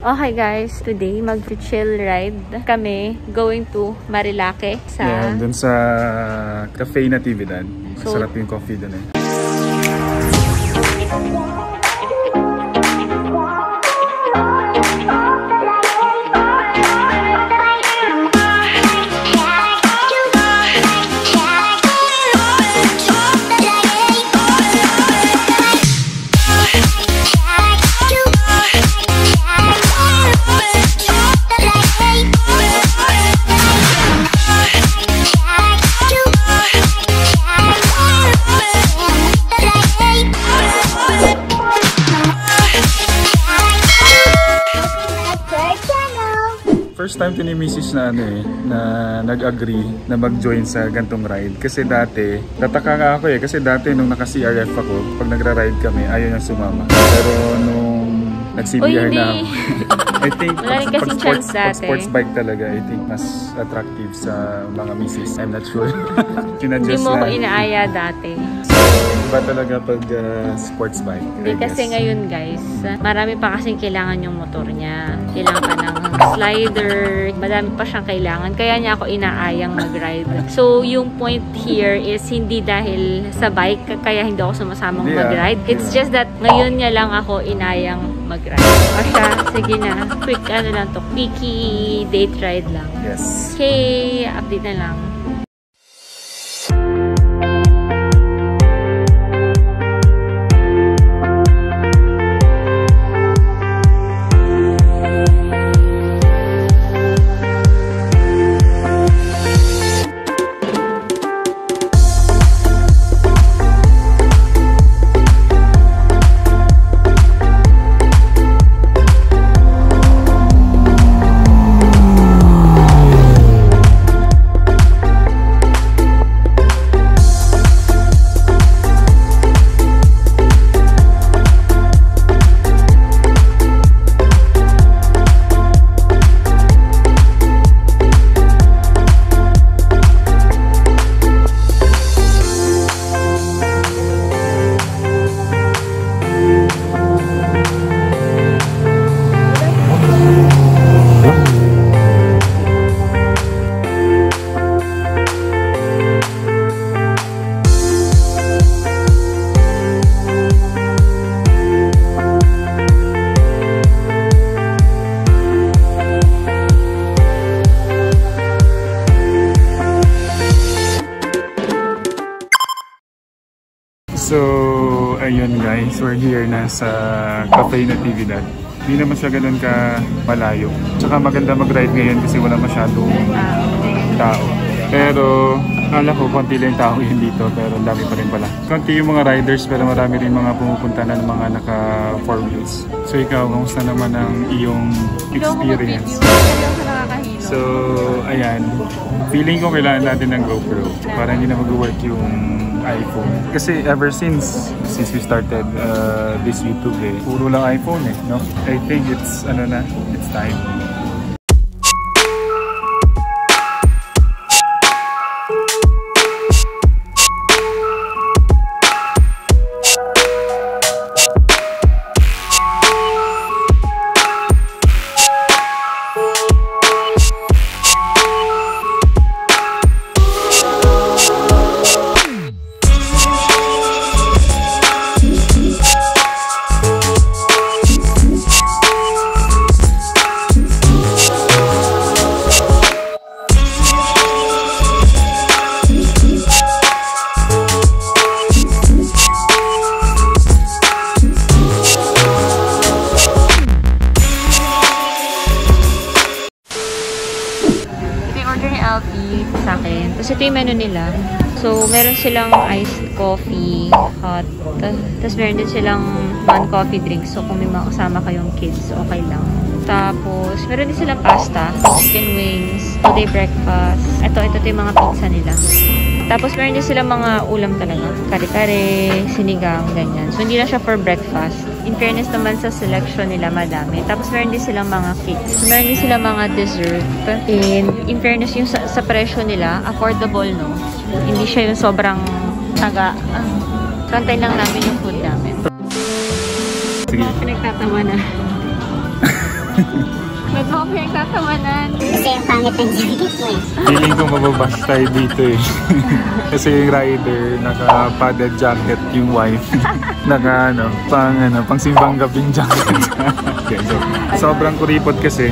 Okay guys, today mag-chill ride kami going to Marilake sa... dun sa Cafe Natividad. Masarap yung coffee dun eh. First time to ni Mrs. na na nag-agree na mag-join sa gantong ride. Kasi dati, tataka nga ako kasi dati nung naka-CRF ako, pag nagra-ride kami, ayaw niyang sumama. Pero nung nag-CBR na ako, I think pag sports bike talaga, I think mas attractive sa mga Mrs. I'm not sure. Hindi mo ko inaaya dati. Iba talaga pag sports bike. Hindi kasi ngayon guys, marami pa kasing kailangan yung motor niya. Kailangan pa ng slider, madami pa siyang kailangan. Kaya niya ako inaayang mag-ride. So yung point here is hindi dahil sa bike, kaya hindi ako sumasamang mag-ride. It's just that ngayon niya lang ako inayang mag-ride. O siya, sige na, quick ano lang to, quickie date ride lang. Yes. Okay, update na lang. So, ayun guys, we're here na sa Cafe Natividad. Hindi naman siya ganun ka malayo. Tsaka maganda mag-ride ngayon kasi wala masyadong tao. Pero, akala ko konti lang tao yun dito, pero dami pa rin pala. Konti yung mga riders, pero marami rin mga pumupunta na ng mga naka 4 wheels. So ikaw, kamusta naman ang iyong experience? So, ayan. Feeling ko kailangan natin ng GoPro para hindi na mag-work yung iPhone. Kasi ever since we started this YouTube puro lang iPhone no? I think it's it's time. Sa akin. Tapos ito yung menu nila. So, meron silang iced coffee, hot. Tapos meron din silang non-coffee drinks. So, kung may mga kasama kayong kids, okay lang. Tapos, meron din silang pasta, chicken wings, all-day breakfast. Ito yung mga pizza nila. Tapos, meron din silang mga ulam talaga. Kare-kare, sinigang, ganyan. So, hindi na siya for breakfast. In fairness naman sa selection nila, madami. Tapos, meron din silang mga cakes. So, meron din silang mga dessert. And, in fairness, yung sa presyo nila, affordable, no? Hindi siya yung sobrang taga. Kantay lang namin yung food namin. Sige. Pinagtatawa na. Ba't mo ako yung tatawanan? Kasi yung pangit ng jacket mo eh. Feeling ko mababash tayo dito eh. Kasi yung rider, naka-padded jacket yung wife. Pang simbang gabing jacket. Okay, so, sobrang kuripot kasi.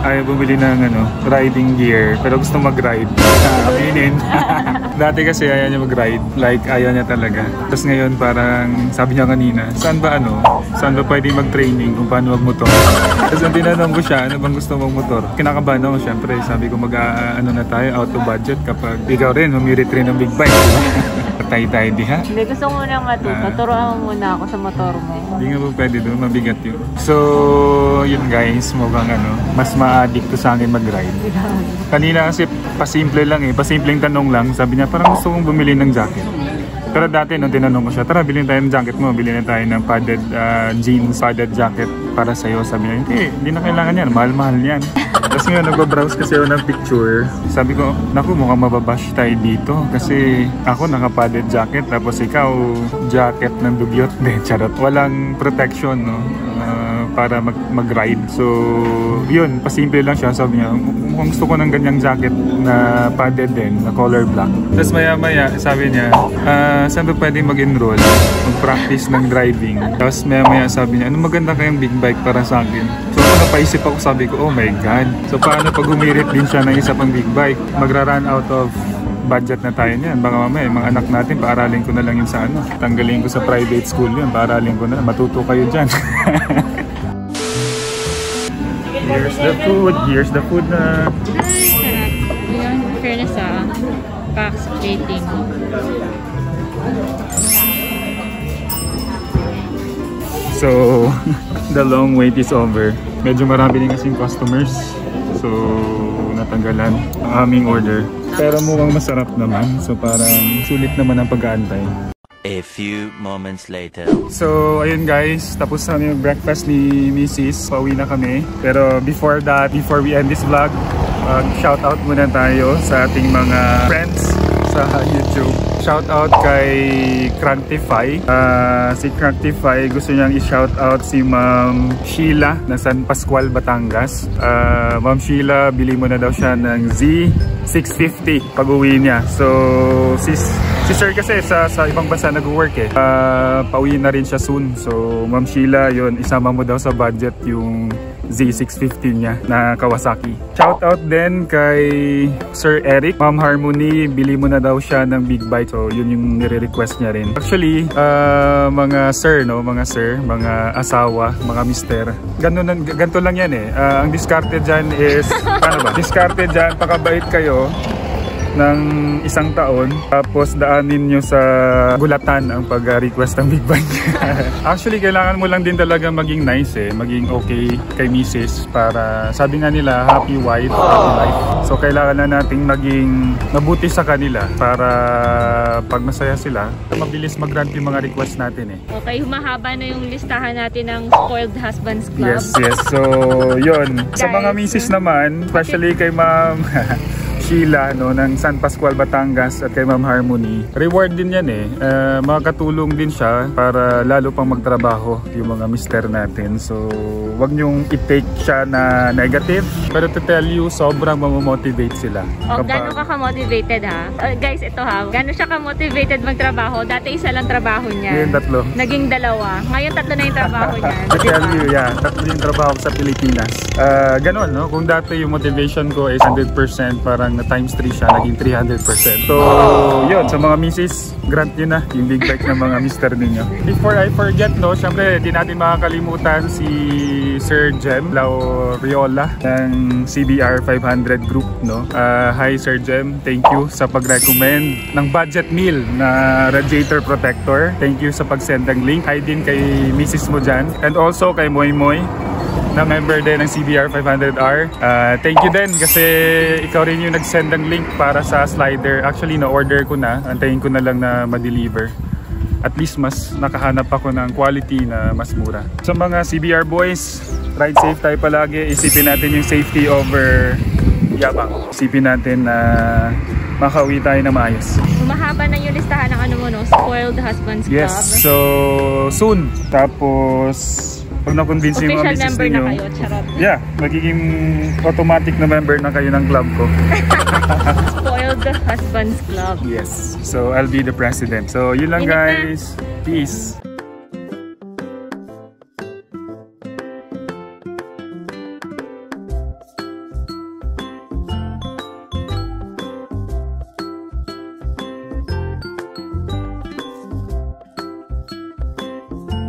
Ayaw bumili ng riding gear, pero gusto mag-ride. Aminin. Dati kasi ayaw niya mag-ride, like ayaw niya talaga. Tapos ngayon parang sabi niya kanina, saan ba pwede mag-training kung paano mag-motor? Tapos ang tinanong ko siya, ano bang gusto mong motor? Kinakabahan ako syempre, sabi ko na tayo, out of budget kapag ikaw rin, humirit rin ng big bike. Patay tayo diha. Hindi, gusto ko muna matuto. Turuan mo muna ako sa motor mo. Hindi nga po pwede doon, mabigat yun. So, yun guys, mukhang mas ma-addict ko sa akin mag-ride. Kanina kasi pasimple lang pasimpleng tanong lang. Sabi niya, parang gusto kong bumili ng jacket. Pero dati nung tinanong ko siya, tara bilhin tayo ng jacket mo, bilhin na tayo ng padded jeans, padded jacket para sa'yo. Sabi niya, hindi na kailangan yan, mahal-mahal yan. Tapos ngayon nag-browse kasi ako ng picture. Sabi ko, naku mukhang mababash tayo dito. Kasi ako naka-padded jacket, tapos ikaw jacket ng dugyot. Charot. Walang protection, no? Para mag-ride. So, yun, pasimple lang siya. Sabi niya, mukhang gusto ko ng ganyang jacket na padded din, na color black. Tapos maya-maya, sabi niya, saan ba pwede mag-enroll? Mag-practice ng driving. Tapos maya-maya sabi niya, ano maganda kayong big bike para sa akin? So, napaisip ako, sabi ko, oh my God. So, paano pag humirit din siya ng isa pang big bike? Magra-run out of budget na tayo niyan. Baka mamaya, mga anak natin, paaralin ko na lang yun sa tanggalin ko sa private school yun, paaralin ko na lang. Matuto kayo dyan. Here's the food na... Ay, sarap. Yun, fairness packs plating. So, the long wait is over. Medyo marami din kasing customers. So, natanggalan ang aming order. Pero mukhang masarap naman. So, parang sulit naman ang pag-aantay. A few moments later. So, ayun guys, tapos na yung breakfast ni Mrs. Pauwi na kami. Pero before we end this vlog, shout out muna tayo sa ating mga friends sa YouTube. Shout out kay Cranktify. Si Cranktify, gusto niyang i-shout out si Ma'am Sheila na San Pascual, Batangas. Ma'am Sheila, bili mo na daw siya ng Z650 pag uwi niya. So, si Sir kasi sa ibang bansa nag-work pauwi na rin siya soon. So, Ma'am Sheila, yun, isama mo daw sa budget yung Z650 niya na Kawasaki. Shout out din kay Sir Eric. Ma'am Harmony, bili mo na daw siya ng big bike. So, yun yung nire-request niya rin. Actually, mga sir, mga asawa, mga mister, ganito lang yan ang discarded dyan is, paano ba? Discarded dyan, pakabait kayo ng isang taon, tapos daanin nyo sa gulatan ang pag-request ng big bike. Actually, kailangan mo lang din talaga maging nice maging okay kay Mrs. para, sabi nga nila, happy wife, happy life. So, kailangan na nating maging mabuti sa kanila para pag masaya sila, mabilis mag-grant yung mga request natin Okay, humahaba na yung listahan natin ng Spoiled Husbands Club. Yes. So, yun. Sa mga Mrs. naman, especially kay Ma'am Sheila ng San Pascual, Batangas at kay Ma'am Harmony. Reward din yan makakatulong din siya para lalo pang magtrabaho yung mga mister natin. So, wag nyong i-take siya na negative. Pero to tell you, sobrang mamomotivate sila. Gano'n ka ka-motivated guys, ito gano'n siya ka-motivated magtrabaho. Dati isa lang trabaho niya. Ngayon 3. Naging 2. Ngayon 3 na yung trabaho niya. To tell you, 3 yung trabaho sa Pilipinas. Ganon, no? Kung dati yung motivation ko is 100%, parang na times 3 siya, naging 300%. So, yun, sa mga misis, grant nyo na yung big bike ng mga mister ninyo. Before I forget, syempre, di natin makakalimutan si Sir Jem Lauriola ng CBR 500 Group, hi Sir Jem, thank you sa pag-recommend ng budget meal na radiator protector. Thank you sa pag-send ng link. Hi din kay misis mo dyan. And also kay Moy Moy, na member din ng CBR 500R. Thank you din kasi ikaw rin yung nag-send ng link para sa slider. Actually, na-order ko na. Antayin ko na lang na ma-deliver. At least mas nakahanap ako ng quality na mas mura. Sa mga CBR boys, ride safe tayo palagi. Isipin natin yung safety over yabang. Isipin natin na makauwi tayo na maayos. Mahaba na yung listahan ng Spoiled Husbands Club. Yes, so soon. Tapos Pag na-convince yung mga Official misis member na ninyo, kayo, charot. yeah, magiging automatic na member na kayo ng club ko. Spoiled Husbands Club. Yes. So, I'll be the president. So, yun lang Init na. guys. Peace.